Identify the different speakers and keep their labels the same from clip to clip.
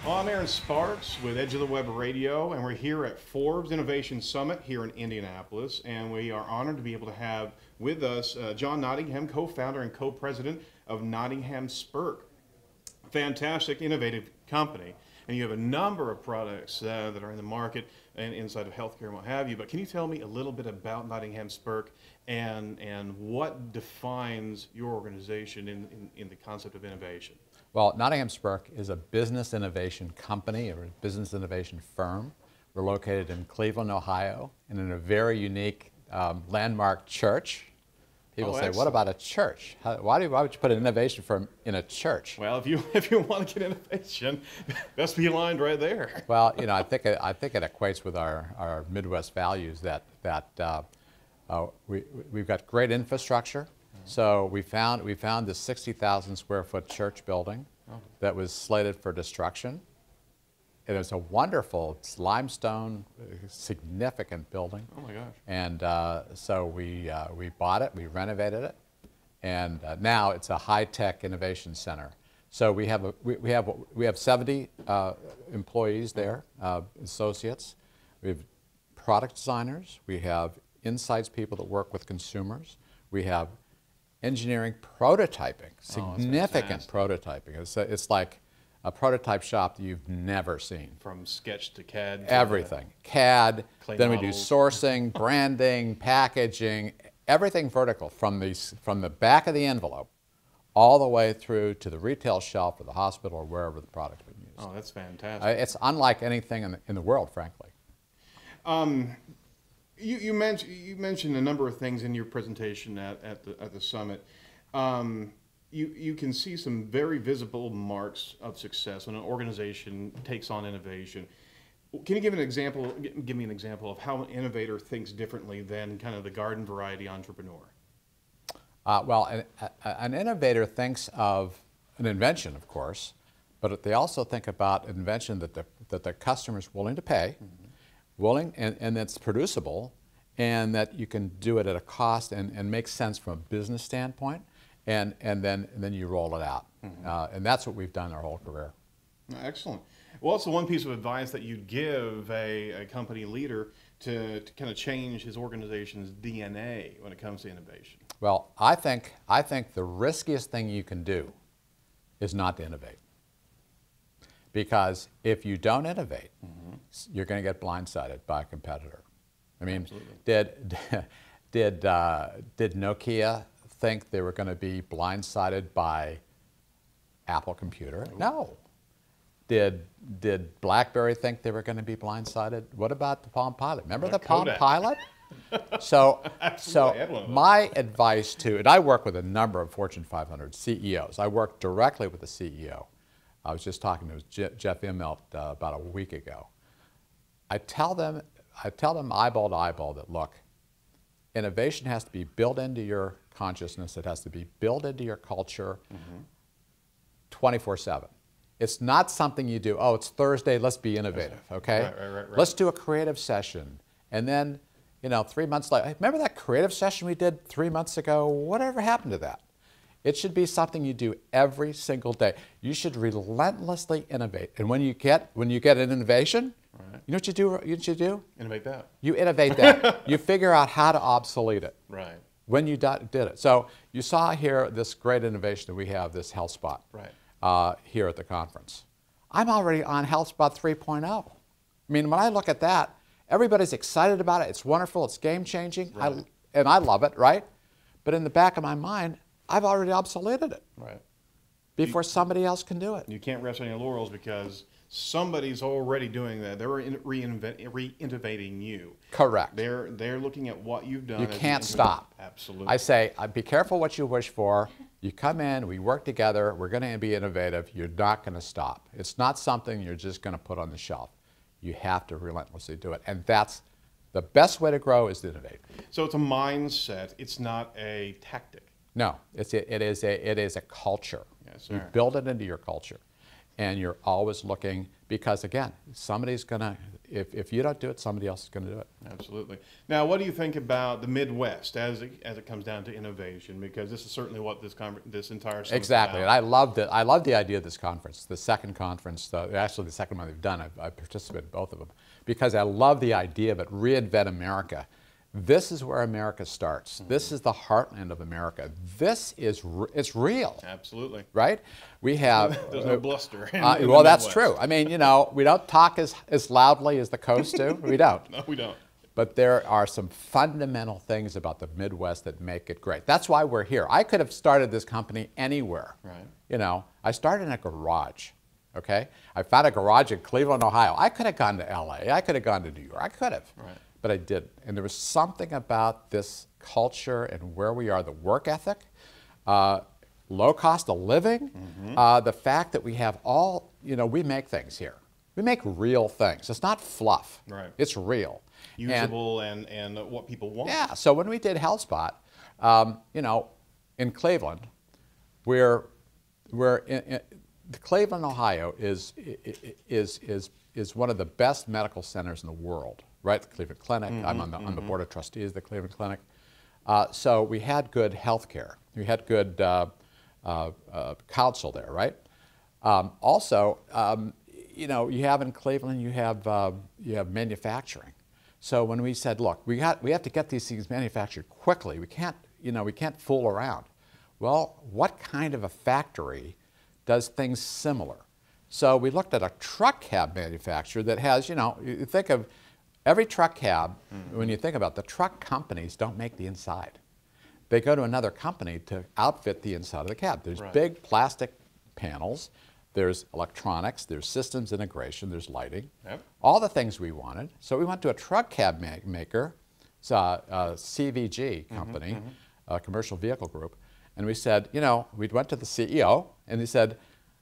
Speaker 1: Well, I'm Aaron Sparks with Edge of the Web Radio, and we're here at Forbes Innovation Summit here in Indianapolis, and we are honored to be able to have with us John Nottingham, co-founder and co-president of Nottingham Spirk. Fantastic, innovative company, and you have a number of products that are in the market and inside of healthcare and what have you, but can you tell me a little bit about Nottingham Spirk and what defines your organization in the concept of innovation?
Speaker 2: Well, Nottingham Spirk is a business innovation company, or a business innovation firm. We're located in Cleveland, Ohio, and in a very unique landmark church. People say, "What about a church? Why would you put an innovation firm in a church?"
Speaker 1: Well, if you want to get innovation, best be aligned right there.
Speaker 2: Well, you know, I think it equates with our Midwest values that we've got great infrastructure. So we found this 60,000 square foot church building that was slated for destruction. It was a wonderful, it's limestone, significant building.
Speaker 1: Oh my gosh! And
Speaker 2: so we bought it, we renovated it, and now it's a high-tech innovation center. So we have 70 employees there, associates. We have product designers. We have insights people that work with consumers. We have engineering prototyping, significant prototyping. It's like a prototype shop that you've never seen.
Speaker 1: From sketch to CAD.
Speaker 2: Everything. CAD, then
Speaker 1: models.
Speaker 2: We do sourcing, branding, packaging, everything vertical from the back of the envelope all the way through to the retail shelf or the hospital or wherever the product's been used.
Speaker 1: Oh, that's fantastic.
Speaker 2: It's unlike anything in the world, frankly.
Speaker 1: You mentioned a number of things in your presentation at the summit. You can see some very visible marks of success when an organization takes on innovation. Can you give me an example of how an innovator thinks differently than kind of the garden variety entrepreneur?
Speaker 2: Well, an innovator thinks of an invention, of course, but they also think about an invention that the customer's willing to pay, and that's producible, and that you can do it at a cost and make sense from a business standpoint, and then you roll it out. And that's what we've done our whole career.
Speaker 1: Excellent. Well, also one piece of advice that you'd give a company leader to kind of change his organization's DNA when it comes to innovation.
Speaker 2: Well, I think the riskiest thing you can do is not to innovate. Because if you don't innovate, you're going to get blindsided by a competitor. I mean, did Nokia think they were going to be blindsided by Apple Computer? No. Did BlackBerry think they were going to be blindsided? What about the Palm Pilot? Remember the Palm Pilot? So my advice and I work with a number of Fortune 500 CEOs. I work directly with the CEO. I was just talking to Jeff Immelt about a week ago. I tell them eyeball to eyeball that, look, innovation has to be built into your consciousness. It has to be built into your culture 24/7. It's not something you do, oh, it's Thursday, let's be innovative, okay?
Speaker 1: Right.
Speaker 2: Let's do a creative session. And then, 3 months later, remember that creative session we did 3 months ago? Whatever happened to that? It should be something you do every single day. You should relentlessly innovate. And when you get an innovation, you know what you do?
Speaker 1: Innovate that.
Speaker 2: You innovate that. You figure out how to obsolete it.
Speaker 1: Right.
Speaker 2: When you did it. So you saw here this great innovation that we have, this Health Spot, here at the conference. I'm already on Health Spot 3.0. I mean, when I look at that, everybody's excited about it. It's wonderful. It's game-changing.
Speaker 1: Right.
Speaker 2: And I love it, right? But in the back of my mind, I've already obsoleted it.
Speaker 1: Right.
Speaker 2: Before somebody else can do it.
Speaker 1: You can't rest on your laurels because somebody's already doing that. They're re-innovating you.
Speaker 2: Correct.
Speaker 1: They're looking at what you've done.
Speaker 2: You can't stop.
Speaker 1: Absolutely.
Speaker 2: I say, be careful what you wish for. You come in, we work together, we're going to be innovative. You're not going to stop. It's not something you're just going to put on the shelf. You have to relentlessly do it. And that's the best way to grow, is to innovate.
Speaker 1: So it's a mindset. It's not a tactic.
Speaker 2: No, it is a culture.
Speaker 1: Yes, sir.
Speaker 2: You build it into your culture. And you're always looking, because again, somebody's going to, if you don't do it, somebody else is going to do it.
Speaker 1: Absolutely. Now, what do you think about the Midwest as it comes down to innovation? Because this is certainly what this entire summit's
Speaker 2: Exactly,
Speaker 1: about.
Speaker 2: and I love the idea of this conference, the second conference, actually the second one they've done. I participated in both of them because I love the idea of it. Reinvent America. This is where America starts. This is the heartland of America. This is it's real.
Speaker 1: Absolutely.
Speaker 2: Right? We have
Speaker 1: there's no bluster.
Speaker 2: Well, that's true. I mean, you know, we don't talk as loudly as the coast do. We don't.
Speaker 1: No, we don't.
Speaker 2: But there are some fundamental things about the Midwest that make it great. That's why we're here. I could have started this company anywhere.
Speaker 1: Right.
Speaker 2: You know, I started in a garage. Okay? I found a garage in Cleveland, Ohio. I could have gone to LA. I could have gone to New York. I could have.
Speaker 1: Right.
Speaker 2: But I didn't. And there was something about this culture and where we are, the work ethic, low cost of living, the fact that we have all, you know, we make things here. We make real things. It's not fluff.
Speaker 1: Right.
Speaker 2: It's real.
Speaker 1: Usable and what people want.
Speaker 2: Yeah. So when we did HealthSpot, you know, in Cleveland, Cleveland, Ohio is one of the best medical centers in the world. Right, the Cleveland Clinic. I'm on the board of trustees of the Cleveland Clinic. So we had good health care. We had good counsel there, right? Also, you know, you have in Cleveland, you have manufacturing. So when we said, look, we have to get these things manufactured quickly. We can't fool around. Well, what kind of a factory does things similar? So we looked at a truck cab manufacturer that has, you know, you think of every truck cab, when you think about it, the truck companies don't make the inside. They go to another company to outfit the inside of the cab. There's big plastic panels, there's electronics, there's systems integration, there's lighting, all the things we wanted. So we went to a truck cab maker, it's a CVG company, a commercial vehicle group, and we said, you know, we went to the CEO, and he said,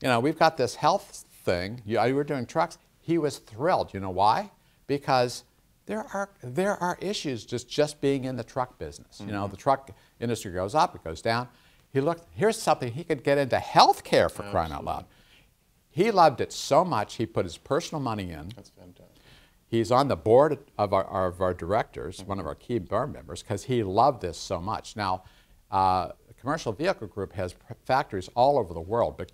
Speaker 2: you know, we've got this health thing, you were doing trucks. He was thrilled. You know why? Because there are issues just being in the truck business. You know, the truck industry goes up, it goes down. He looked, here's something he could get into healthcare for crying out loud. He loved it so much, he put his personal money in.
Speaker 1: That's fantastic.
Speaker 2: He's on the board of our directors, one of our key board members, because he loved this so much. Now, the Commercial Vehicle Group has factories all over the world, but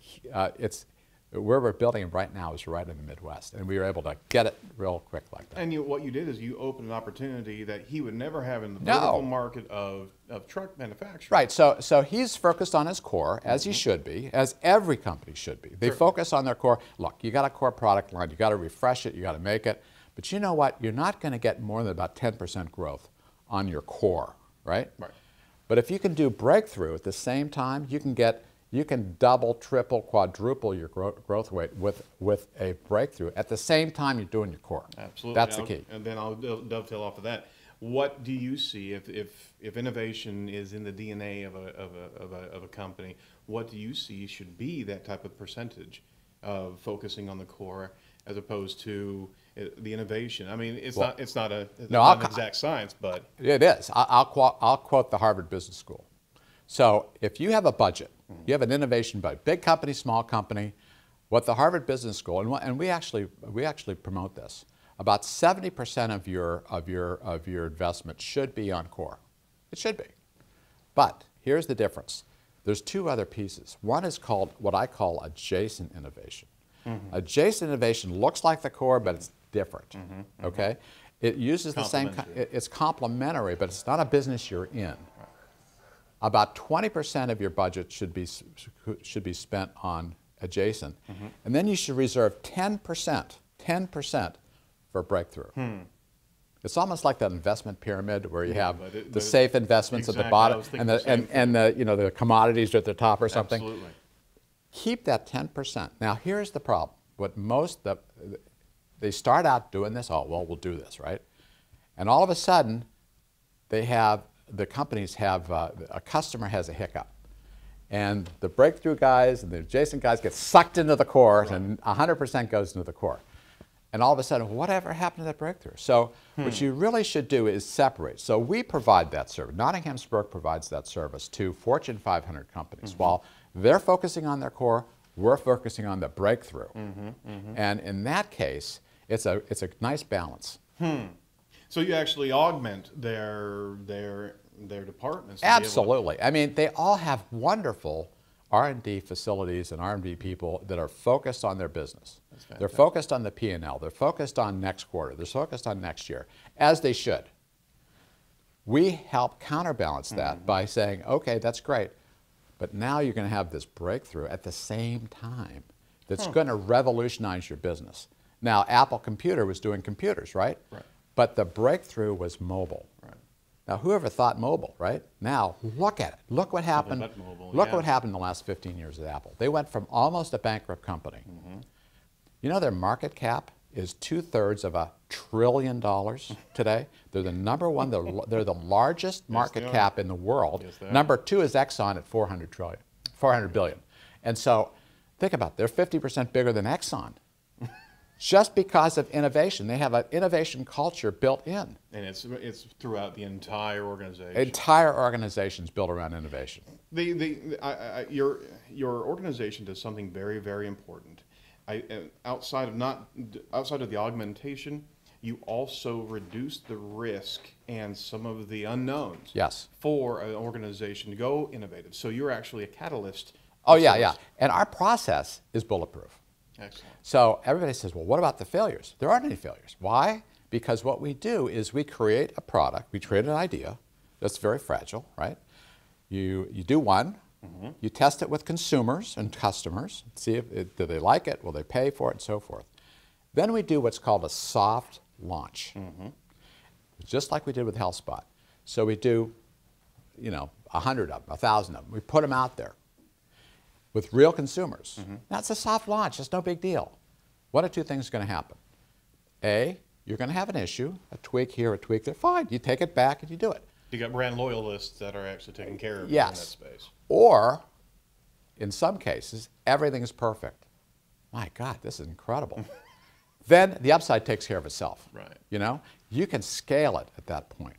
Speaker 2: where we're building them right now is right in the Midwest, and we were able to get it real quick like that.
Speaker 1: And what you did is you opened an opportunity that he would never have in the vertical market of truck manufacturing.
Speaker 2: Right, so he's focused on his core, as he should be, as every company should be. They focus on their core. Look, you got a core product line, you got to refresh it, you got to make it, but you know what? You're not going to get more than about 10% growth on your core, right? Right. But if you can do breakthrough at the same time, you can double, triple, quadruple your growth rate with a breakthrough at the same time you're doing your core.
Speaker 1: Absolutely.
Speaker 2: That's the key.
Speaker 1: And then I'll dovetail off of that. What do you see if innovation is in the DNA of a company? What do you see should be that type of percentage of focusing on the core as opposed to the innovation? I mean, it's not an exact science, but
Speaker 2: it is. I'll quote the Harvard Business School. So if you have a budget, you have an innovation budget, big company, small company, what the Harvard Business School, and we actually promote this, about 70% of your investment should be on core. It should be. But here's the difference. There's two other pieces. One is called what I call adjacent innovation. Adjacent innovation looks like the core, but it's different. Okay? It uses the same, it's complementary, but it's not a business you're in. About 20% of your budget should be spent on adjacent, and then you should reserve 10% for breakthrough. It's almost like that investment pyramid where you have the safe investments at the bottom and the commodities are at the top or something.
Speaker 1: Absolutely.
Speaker 2: Keep that 10%. Now here's the problem. What they start out doing this, oh well, we'll do this, right? And all of a sudden the companies have, a customer has a hiccup. And the breakthrough guys and the adjacent guys get sucked into the core, and 100% goes into the core. And all of a sudden, whatever happened to that breakthrough? So what you really should do is separate. So we provide that service. Nottingham Spirk provides that service to Fortune 500 companies. While they're focusing on their core, we're focusing on the breakthrough. And in that case, It's a nice balance.
Speaker 1: So you actually augment their departments.
Speaker 2: Absolutely. I mean, they all have wonderful R&D facilities and R&D people that are focused on their business. They're focused on the P&L. They're focused on next quarter. They're focused on next year, as they should. We help counterbalance that by saying, okay, that's great, but now you're going to have this breakthrough at the same time that's going to revolutionize your business. Now, Apple Computer was doing computers, right?
Speaker 1: Right.
Speaker 2: But the breakthrough was mobile.
Speaker 1: Right.
Speaker 2: Now, whoever thought mobile, right? Now, look at it. Look what happened. Look what happened in the last 15 years at Apple. They went from almost a bankrupt company. You know their market cap is 2/3 of $1 trillion today. They're the number one. They're the largest market cap in the world. Number 2 is Exxon at 400 billion. And so, think about it. They're 50% bigger than Exxon. Just because of innovation. They have an innovation culture built in.
Speaker 1: And it's throughout the entire organization.
Speaker 2: Entire organization's built around innovation.
Speaker 1: Your organization does something very, very important. Outside of the augmentation, you also reduce the risk and some of the unknowns.
Speaker 2: Yes.
Speaker 1: For an organization to go innovative. So you're actually a catalyst.
Speaker 2: Oh yeah, yeah. And our process is bulletproof.
Speaker 1: Excellent.
Speaker 2: So everybody says, well, what about the failures? There aren't any failures. Why? Because what we do is we create a product, we create an idea that's very fragile, right? You do one, you test it with consumers and customers, see if do they like it, will they pay for it, and so forth. Then we do what's called a soft launch, just like we did with HealthSpot. So we do, 100 of them, 1,000 of them. We put them out there with real consumers. That's a soft launch. It's no big deal. One of two things are going to happen. A, you're going to have an issue, a tweak here, a tweak there. Fine. You take it back and you do it.
Speaker 1: You got brand loyalists that are actually taking care of
Speaker 2: yes.
Speaker 1: in that space.
Speaker 2: Or, in some cases, everything is perfect. My God, this is incredible. Then the upside takes care of itself.
Speaker 1: Right.
Speaker 2: You can scale it at that point.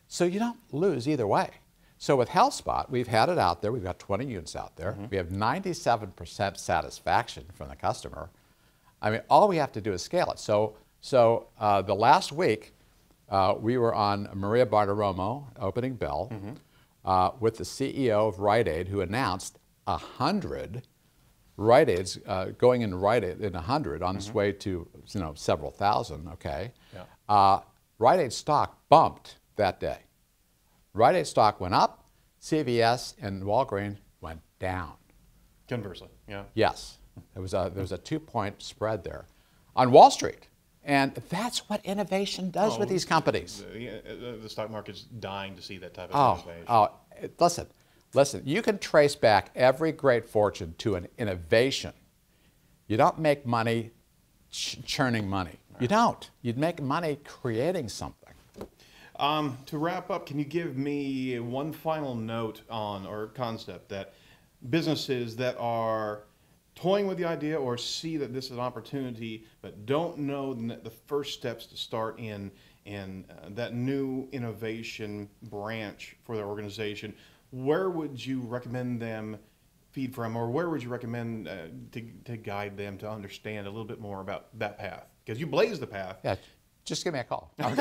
Speaker 2: So you don't lose either way. So with HealthSpot, we've had it out there. We've got 20 units out there. We have 97% satisfaction from the customer. I mean, all we have to do is scale it. So the last week, we were on Maria Bartiromo, opening bell, with the CEO of Rite Aid, who announced 100 Rite Aids, going in Rite Aid in 100 on its way to several thousand, okay? Yeah. Rite Aid stock bumped that day. Rite Aid stock went up, CVS and Walgreens went down.
Speaker 1: Conversely, yeah.
Speaker 2: Yes, there was a 2-point spread there on Wall Street. And that's what innovation does with these companies.
Speaker 1: The stock market's dying to see that type of innovation.
Speaker 2: Listen, you can trace back every great fortune to an innovation. You don't make money churning money. Right. You don't. You'd make money creating something.
Speaker 1: To wrap up, can you give me one final note on, or concept, that businesses that are toying with the idea or see that this is an opportunity but don't know the first steps to start in that new innovation branch for their organization, where would you recommend them feed from, or where would you recommend to guide them to understand a little bit more about that path? Because you blaze the path.
Speaker 2: Yeah. Just give me a call. No, I'm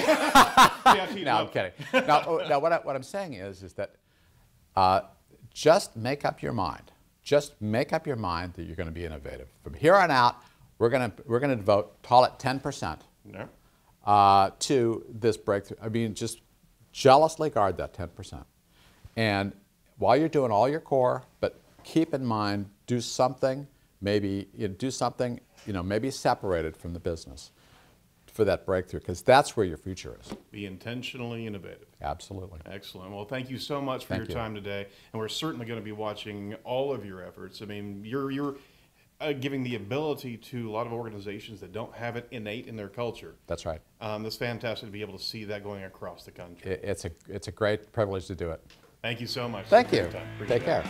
Speaker 2: kidding. No, what I'm saying is that just make up your mind. Just make up your mind that you're going to be innovative. From here on out, we're going to devote, call it 10%, to this breakthrough. I mean, just jealously guard that 10%. And while you're doing all your core, but keep in mind, do something, maybe maybe separated from the business for that breakthrough, because that's where your future is. Be intentionally innovative. Absolutely. Excellent. Well, thank you so much for your time today, and we're certainly going to be watching all of your efforts. I mean, you're giving the ability to a lot of organizations that don't have it innate in their culture. That's right. It's fantastic to be able to see that going across the country. It's a great privilege to do it. Thank you so much. Thank you. Take care.